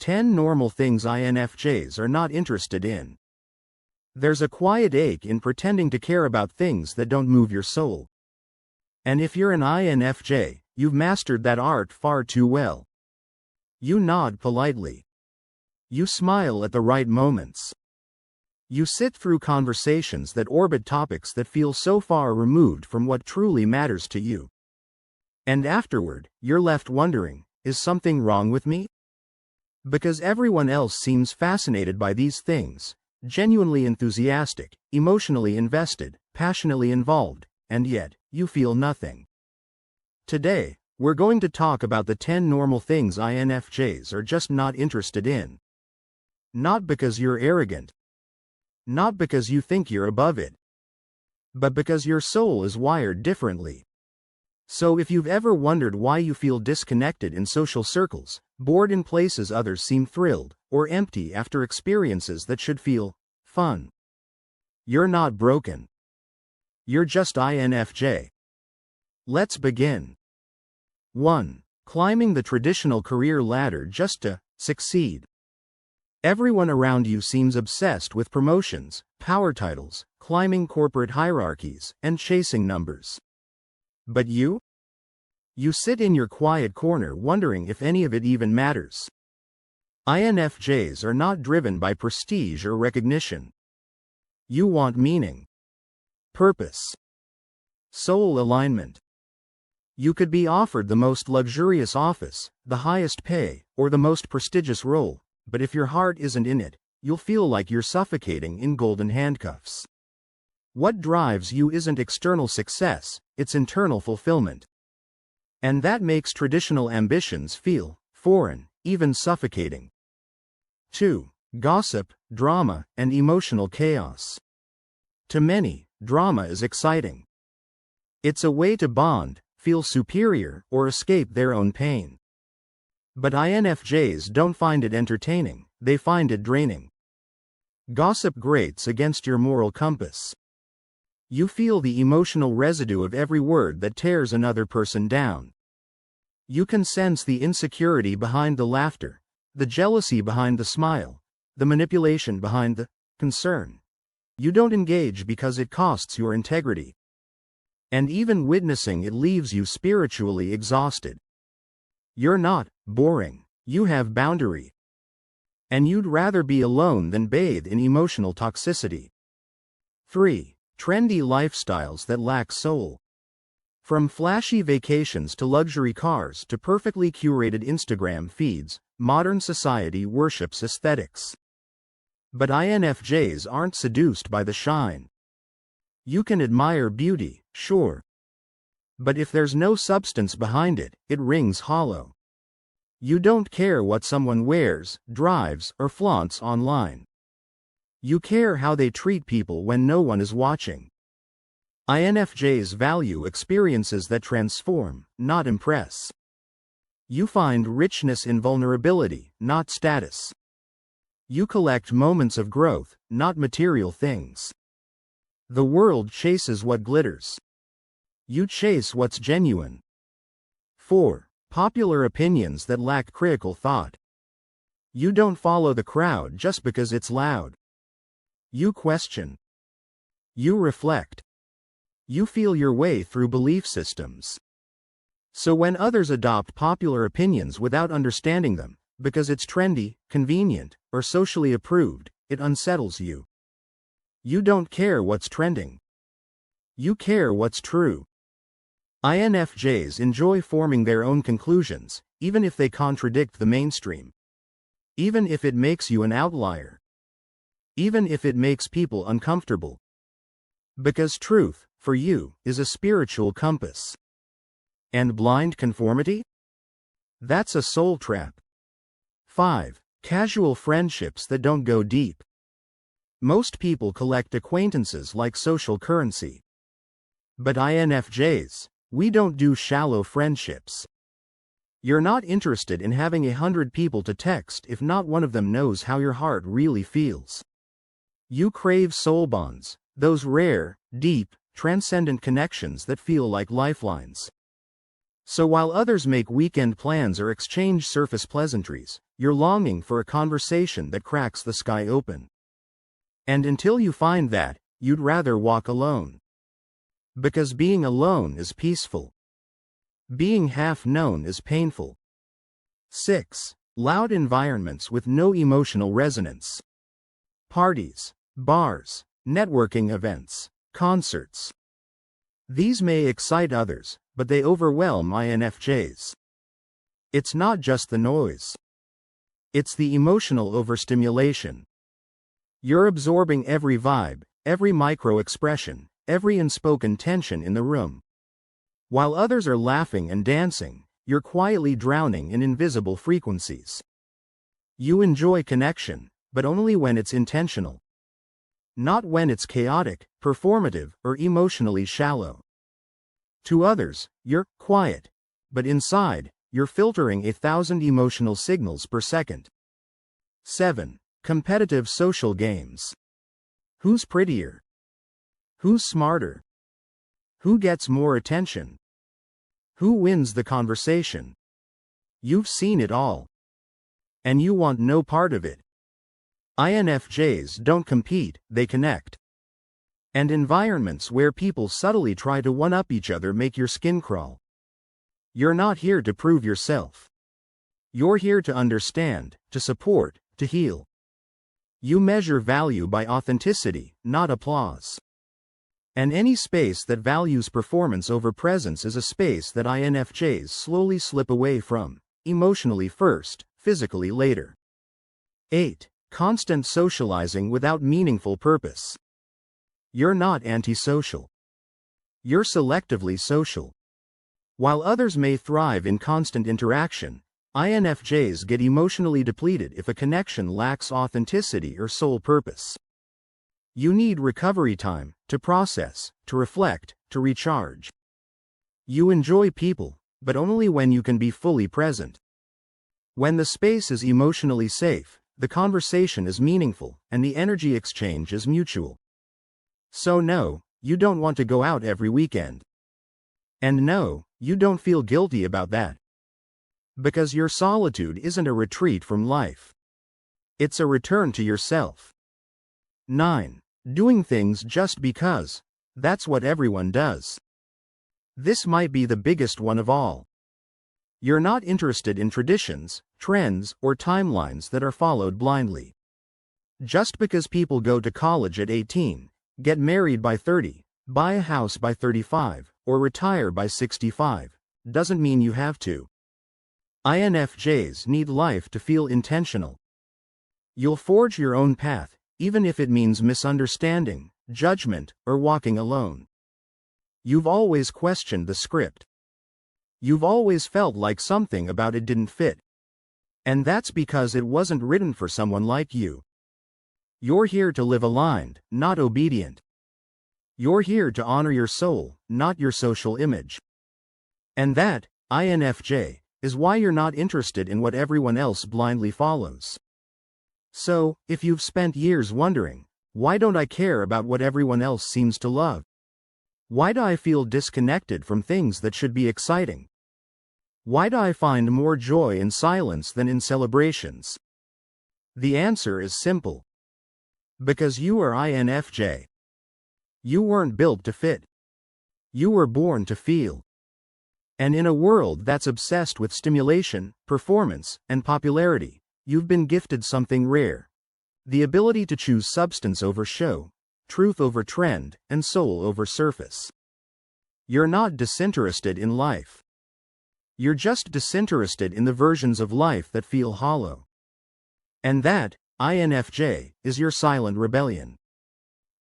10 normal things INFJs are not interested in. There's a quiet ache in pretending to care about things that don't move your soul. And if you're an INFJ, you've mastered that art far too well. You nod politely. You smile at the right moments. You sit through conversations that orbit topics that feel so far removed from what truly matters to you. And afterward, you're left wondering, is something wrong with me? Because everyone else seems fascinated by these things, genuinely enthusiastic, emotionally invested, passionately involved, and yet, you feel nothing. Today, we're going to talk about the 10 normal things INFJs are just not interested in. Not because you're arrogant. Not because you think you're above it. But because your soul is wired differently. So if you've ever wondered why you feel disconnected in social circles, bored in places others seem thrilled, or empty after experiences that should feel fun, you're not broken. You're just INFJ. Let's begin. 1. Climbing the traditional career ladder just to succeed. Everyone around you seems obsessed with promotions, power titles, climbing corporate hierarchies, and chasing numbers. But you? You sit in your quiet corner wondering if any of it even matters. INFJs are not driven by prestige or recognition. You want meaning, purpose, soul alignment. You could be offered the most luxurious office, the highest pay, or the most prestigious role, but if your heart isn't in it, you'll feel like you're suffocating in golden handcuffs. What drives you isn't external success, it's internal fulfillment. And that makes traditional ambitions feel foreign, even suffocating. 2. Gossip, drama, and emotional chaos. To many, drama is exciting. It's a way to bond, feel superior, or escape their own pain. But INFJs don't find it entertaining, they find it draining. Gossip grates against your moral compass. You feel the emotional residue of every word that tears another person down. You can sense the insecurity behind the laughter, the jealousy behind the smile, the manipulation behind the concern. You don't engage because it costs your integrity. And even witnessing it leaves you spiritually exhausted. You're not boring, you have boundary. And you'd rather be alone than bathe in emotional toxicity. 3. Trendy lifestyles that lack soul. From flashy vacations to luxury cars to perfectly curated Instagram feeds, modern society worships aesthetics. But INFJs aren't seduced by the shine. You can admire beauty, sure. But if there's no substance behind it, it rings hollow. You don't care what someone wears, drives, or flaunts online. You care how they treat people when no one is watching. INFJs value experiences that transform, not impress. You find richness in vulnerability, not status. You collect moments of growth, not material things. The world chases what glitters. You chase what's genuine. 4. Popular opinions that lack critical thought. You don't follow the crowd just because it's loud. You question. You reflect. You feel your way through belief systems. So when others adopt popular opinions without understanding them, because it's trendy, convenient, or socially approved, it unsettles you. You don't care what's trending. You care what's true. INFJs enjoy forming their own conclusions, even if they contradict the mainstream. Even if it makes you an outlier. Even if it makes people uncomfortable. Because truth, for you, is a spiritual compass. And blind conformity? That's a soul trap. 5. Casual friendships that don't go deep. Most people collect acquaintances like social currency. But INFJs, we don't do shallow friendships. You're not interested in having 100 people to text if not one of them knows how your heart really feels. You crave soul bonds, those rare, deep, transcendent connections that feel like lifelines. So while others make weekend plans or exchange surface pleasantries, you're longing for a conversation that cracks the sky open. And until you find that, you'd rather walk alone. Because being alone is peaceful. Being half known is painful. 6. Loud environments with no emotional resonance. Parties, bars, networking events, concerts. These may excite others, but they overwhelm INFJs. It's not just the noise. It's the emotional overstimulation. You're absorbing every vibe, every micro-expression, every unspoken tension in the room. While others are laughing and dancing, you're quietly drowning in invisible frequencies. You enjoy connection, but only when it's intentional. Not when it's chaotic, performative, or emotionally shallow. To others, you're quiet, but inside, you're filtering 1,000 emotional signals per second. 7. Competitive social games. Who's prettier? Who's smarter? Who gets more attention? Who wins the conversation? You've seen it all. And you want no part of it. INFJs don't compete, they connect. And environments where people subtly try to one-up each other make your skin crawl. You're not here to prove yourself. You're here to understand, to support, to heal. You measure value by authenticity, not applause. And any space that values performance over presence is a space that INFJs slowly slip away from, emotionally first, physically later. 8. Constant socializing without meaningful purpose. You're not antisocial. You're selectively social. While others may thrive in constant interaction, INFJs get emotionally depleted if a connection lacks authenticity or sole purpose. You need recovery time, to process, to reflect, to recharge. You enjoy people, but only when you can be fully present. When the space is emotionally safe, the conversation is meaningful, and the energy exchange is mutual. So no, you don't want to go out every weekend. And no, you don't feel guilty about that. Because your solitude isn't a retreat from life. It's a return to yourself. 9. Doing things just because. That's what everyone does. This might be the biggest one of all. You're not interested in traditions, trends, or timelines that are followed blindly. Just because people go to college at 18, get married by 30, buy a house by 35, or retire by 65, doesn't mean you have to. INFJs need life to feel intentional. You'll forge your own path, even if it means misunderstanding, judgment, or walking alone. You've always questioned the script. You've always felt like something about it didn't fit. And that's because it wasn't written for someone like you. You're here to live aligned, not obedient. You're here to honor your soul, not your social image. And that, INFJ, is why you're not interested in what everyone else blindly follows. So, if you've spent years wondering, why don't I care about what everyone else seems to love? Why do I feel disconnected from things that should be exciting? Why do I find more joy in silence than in celebrations? The answer is simple. Because you are INFJ. You weren't built to fit. You were born to feel. And in a world that's obsessed with stimulation, performance, and popularity, you've been gifted something rare. The ability to choose substance over show, truth over trend, and soul over surface. You're not disinterested in life. You're just disinterested in the versions of life that feel hollow. And that, INFJ, is your silent rebellion.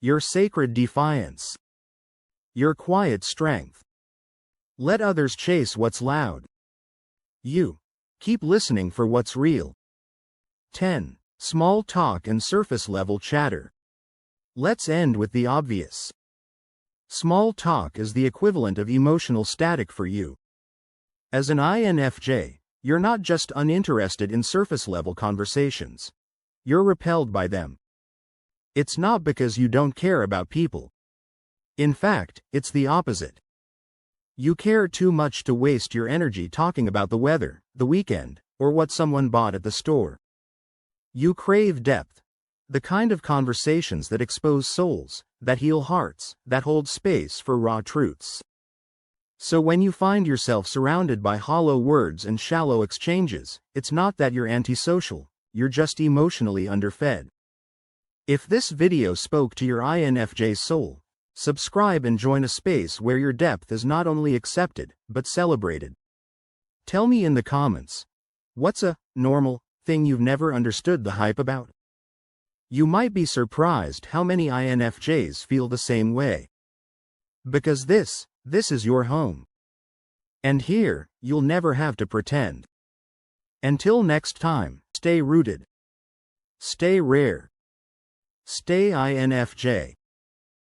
Your sacred defiance. Your quiet strength. Let others chase what's loud. You keep listening for what's real. 10. Small talk and surface-level chatter. Let's end with the obvious. Small talk is the equivalent of emotional static for you. As an INFJ, you're not just uninterested in surface-level conversations. You're repelled by them. It's not because you don't care about people. In fact, it's the opposite. You care too much to waste your energy talking about the weather, the weekend, or what someone bought at the store. You crave depth. The kind of conversations that expose souls, that heal hearts, that hold space for raw truths. So when you find yourself surrounded by hollow words and shallow exchanges, it's not that you're antisocial, you're just emotionally underfed. If this video spoke to your INFJ soul, subscribe and join a space where your depth is not only accepted, but celebrated. Tell me in the comments, what's a normal thing you've never understood the hype about? You might be surprised how many INFJs feel the same way. Because this is your home. And here, you'll never have to pretend. Until next time, stay rooted. Stay rare. Stay INFJ.